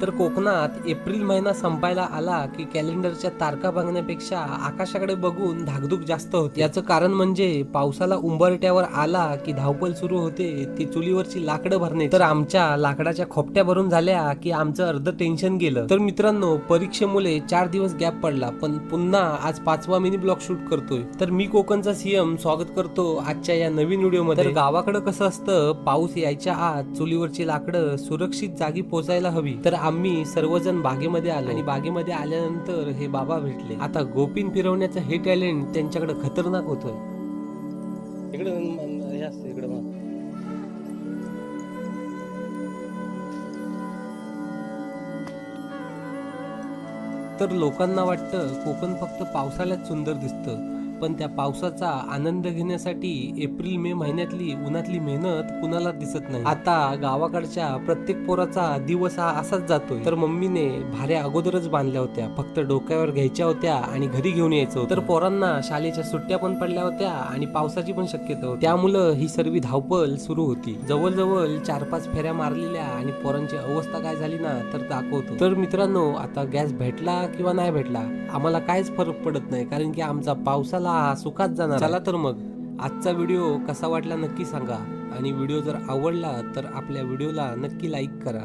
तर कोकणात एप्रिल महिना संपायला आला की कॅलेंडरच्या तारखा बघण्यापेक्षा आकाशाकडे बघून धाकधूक जास्त होते। याचं कारण म्हणजे पावसाला उंबरठ्यावर आला की धावपळ सुरू होते ती चुलीवरची लाकडं भरणे। तर आमच्या लाकडाच्या खोपट्या भरून झाल्या की आमचं अर्ध टेन्शन गेलं। तर मित्रांनो, परीक्षेमुळे 4 दिवस गॅप पडला, पण पुन्हा आज 5वा मिनी ब्लॉग शूट करतोय। तर मी कोकणचा सीएम स्वागत करतो आजच्या या नवीन व्हिडिओमध्ये। तर गावाकडे कसं असतं, पाऊस यायच्या आत चुलीवरची लाकडं सुरक्षित जागी पोहोचायला हवी। तर आम्ही सर्वजण बागेमध्ये आलो आणि बागेमध्ये आल्यानंतर हे बाबा भेटले। आता गोपीन फिरवण्याचं हे टॅलेंट त्यांच्याकडे खतरनाक होतं। तर लोकांना वाटतं कोकण फक्त पावसाळ्यात सुंदर दिसतं, पण त्या पावसाचा आनंद घेण्यासाठी एप्रिल मे महिन्यातली उन्हातली मेहनत कुणाला दिसत नाही। आता गावाकडच्या प्रत्येक पोराचा दिवस हा असाच जातोय। तर मम्मीने भाऱ्या अगोदरच बांधल्या होत्या, फक्त डोक्यावर घ्यायच्या होत्या आणि घरी घेऊन यायचं होतं। तर पोरांना शाळेच्या सुट्ट्या पण पडल्या होत्या आणि पावसाची पण शक्यता होती, त्यामुळं ही सर्व धावपळ सुरू होती। जवळजवळ 4-5 फेऱ्या मारलेल्या आणि पोरांची अवस्था काय झाली ना तर दाखवतो। तर मित्रांनो, आता गॅस भेटला किंवा नाही भेटला आम्हाला काहीच फरक पडत नाही, कारण की आमचा पावसाला सुखात जाणार। चला तर मग आजचा व्हिडिओ कसा वाटला नक्की सांगा, आणि व्हिडिओ जर आवडला तर आपल्या व्हिडिओला नक्की लाईक करा।